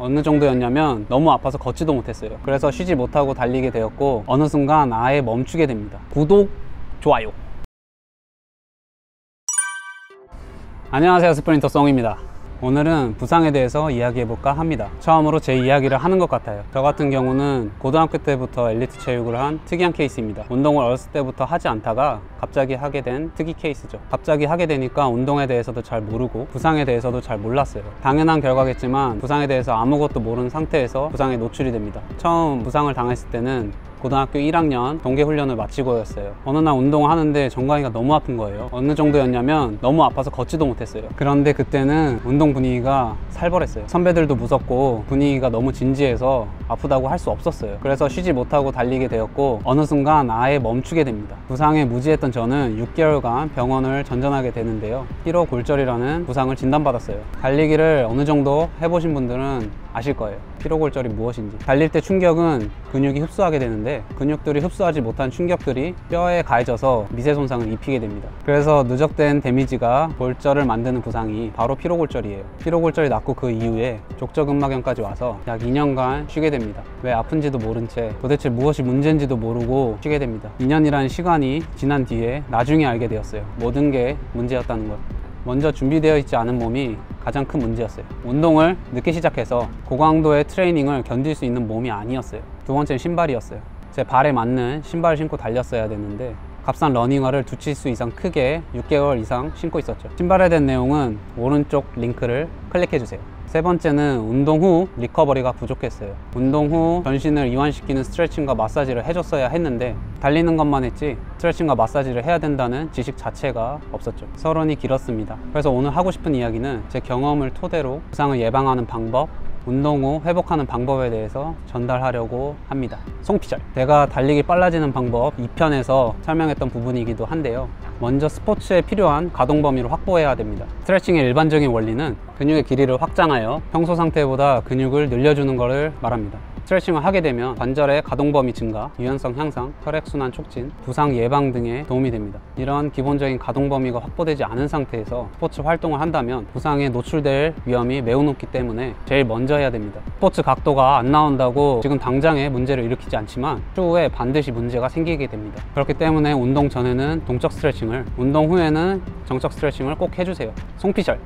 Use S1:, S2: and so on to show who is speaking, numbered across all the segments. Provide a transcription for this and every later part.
S1: 어느 정도였냐면 너무 아파서 걷지도 못했어요. 그래서 쉬지 못하고 달리게 되었고 어느 순간 아예 멈추게 됩니다. 구독, 좋아요. 안녕하세요, 스프린터 썽입니다. 오늘은 부상에 대해서 이야기해볼까 합니다. 처음으로 제 이야기를 하는 것 같아요. 저 같은 경우는 고등학교 때부터 엘리트 체육을 한 특이한 케이스입니다. 운동을 어렸을 때부터 하지 않다가 갑자기 하게 된 특이 케이스죠. 갑자기 하게 되니까 운동에 대해서도 잘 모르고 부상에 대해서도 잘 몰랐어요. 당연한 결과겠지만 부상에 대해서 아무것도 모르는 상태에서 부상에 노출이 됩니다. 처음 부상을 당했을 때는 고등학교 1학년 동계훈련을 마치고였어요. 어느 날 운동을 하는데 정강이가 너무 아픈 거예요. 어느 정도였냐면 너무 아파서 걷지도 못했어요. 그런데 그때는 운동 분위기가 살벌했어요. 선배들도 무섭고 분위기가 너무 진지해서 아프다고 할 수 없었어요. 그래서 쉬지 못하고 달리게 되었고 어느 순간 아예 멈추게 됩니다. 부상에 무지했던 저는 6개월간 병원을 전전하게 되는데요. 피로골절이라는 부상을 진단받았어요. 달리기를 어느 정도 해보신 분들은 아실 거예요. 피로골절이 무엇인지. 달릴 때 충격은 근육이 흡수하게 되는데 근육들이 흡수하지 못한 충격들이 뼈에 가해져서 미세 손상을 입히게 됩니다. 그래서 누적된 데미지가 골절을 만드는 부상이 바로 피로골절이에요. 피로골절이 낫고 그 이후에 족저근막염까지 와서 약 2년간 쉬게 됩니다. 왜 아픈지도 모른 채 도대체 무엇이 문제인지도 모르고 쉬게 됩니다. 2년이라는 시간이 지난 뒤에 나중에 알게 되었어요. 모든 게 문제였다는 걸. 먼저 준비되어 있지 않은 몸이 가장 큰 문제였어요. 운동을 늦게 시작해서 고강도의 트레이닝을 견딜 수 있는 몸이 아니었어요. 두 번째는 신발이었어요. 제 발에 맞는 신발을 신고 달렸어야 되는데 값싼 러닝화를 2치수 이상 크게 6개월 이상 신고 있었죠. 신발에 대한 내용은 오른쪽 링크를 클릭해주세요. 세 번째는 운동 후 리커버리가 부족했어요. 운동 후 전신을 이완시키는 스트레칭과 마사지를 해줬어야 했는데 달리는 것만 했지 스트레칭과 마사지를 해야 된다는 지식 자체가 없었죠. 서론이 길었습니다. 그래서 오늘 하고 싶은 이야기는 제 경험을 토대로 부상을 예방하는 방법, 운동 후 회복하는 방법에 대해서 전달하려고 합니다. 송피절. 제가 달리기 빨라지는 방법 2편에서 설명했던 부분이기도 한데요. 먼저 스포츠에 필요한 가동 범위를 확보해야 됩니다. 스트레칭의 일반적인 원리는 근육의 길이를 확장하여 평소 상태보다 근육을 늘려주는 것을 말합니다. 스트레칭을 하게 되면 관절의 가동 범위 증가, 유연성 향상, 혈액순환 촉진, 부상 예방 등에 도움이 됩니다. 이런 기본적인 가동 범위가 확보되지 않은 상태에서 스포츠 활동을 한다면 부상에 노출될 위험이 매우 높기 때문에 제일 먼저 해야 됩니다. 스포츠 각도가 안 나온다고 지금 당장에 문제를 일으키지 않지만 추후에 반드시 문제가 생기게 됩니다. 그렇기 때문에 운동 전에는 동적 스트레칭을, 운동 후에는 정적 스트레칭을 꼭 해주세요. 송피절.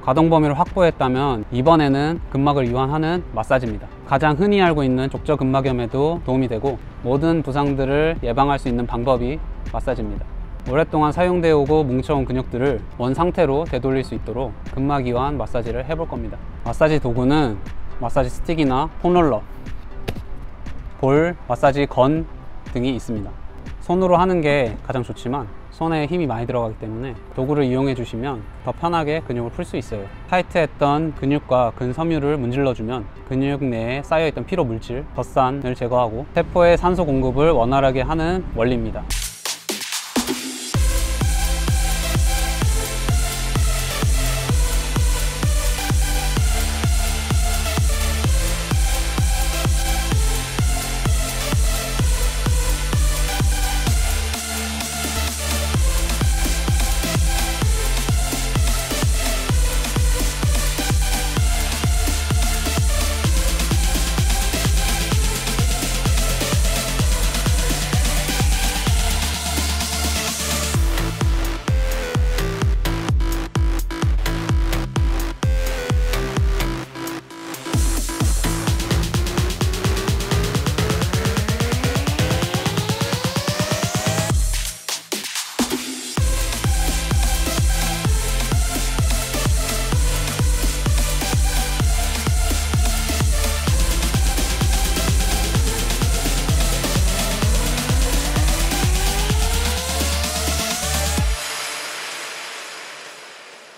S1: 가동 범위를 확보했다면 이번에는 근막을 이완하는 마사지입니다. 가장 흔히 알고 있는 족저근막염에도 도움이 되고 모든 부상들을 예방할 수 있는 방법이 마사지입니다. 오랫동안 사용되어 오고 뭉쳐온 근육들을 원 상태로 되돌릴 수 있도록 근막 이완 마사지를 해볼 겁니다. 마사지 도구는 마사지 스틱이나 폼롤러, 볼, 마사지 건 등이 있습니다. 손으로 하는 게 가장 좋지만 손에 힘이 많이 들어가기 때문에 도구를 이용해 주시면 더 편하게 근육을 풀 수 있어요. 타이트했던 근육과 근섬유를 문질러주면 근육 내에 쌓여있던 피로 물질, 덧산을 제거하고 세포의 산소 공급을 원활하게 하는 원리입니다.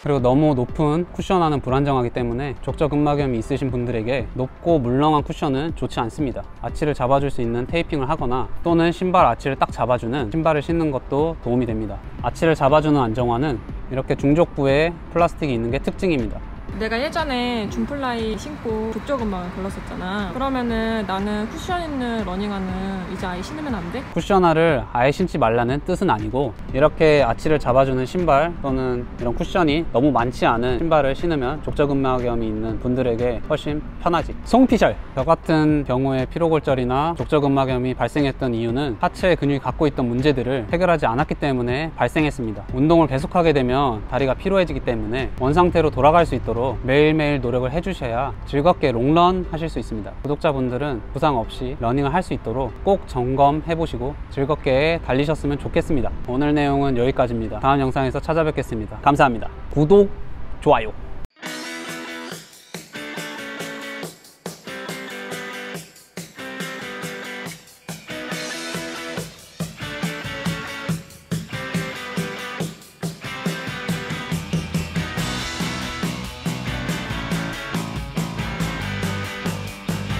S1: 그리고 너무 높은 쿠션화는 불안정하기 때문에 족저근막염이 있으신 분들에게 높고 물렁한 쿠션은 좋지 않습니다. 아치를 잡아줄 수 있는 테이핑을 하거나 또는 신발 아치를 딱 잡아주는 신발을 신는 것도 도움이 됩니다. 아치를 잡아주는 안정화는 이렇게 중족부에 플라스틱이 있는 게 특징입니다.
S2: 내가 예전에 줌플라이 신고 족저근막을 걸렀었잖아. 그러면은 나는 쿠션 있는 러닝화는 이제 아예 신으면 안 돼?
S1: 쿠션화를 아예 신지 말라는 뜻은 아니고, 이렇게 아치를 잡아주는 신발 또는 이런 쿠션이 너무 많지 않은 신발을 신으면 족저근막염이 있는 분들에게 훨씬 편하지. 송피셜! 저 같은 경우에 피로골절이나 족저근막염이 발생했던 이유는 하체 근육이 갖고 있던 문제들을 해결하지 않았기 때문에 발생했습니다. 운동을 계속하게 되면 다리가 피로해지기 때문에 원상태로 돌아갈 수 있도록 매일매일 노력을 해주셔야 즐겁게 롱런 하실 수 있습니다. 구독자분들은 부상 없이 러닝을 할 수 있도록 꼭 점검해 보시고 즐겁게 달리셨으면 좋겠습니다. 오늘 내용은 여기까지입니다. 다음 영상에서 찾아뵙겠습니다. 감사합니다. 구독, 좋아요.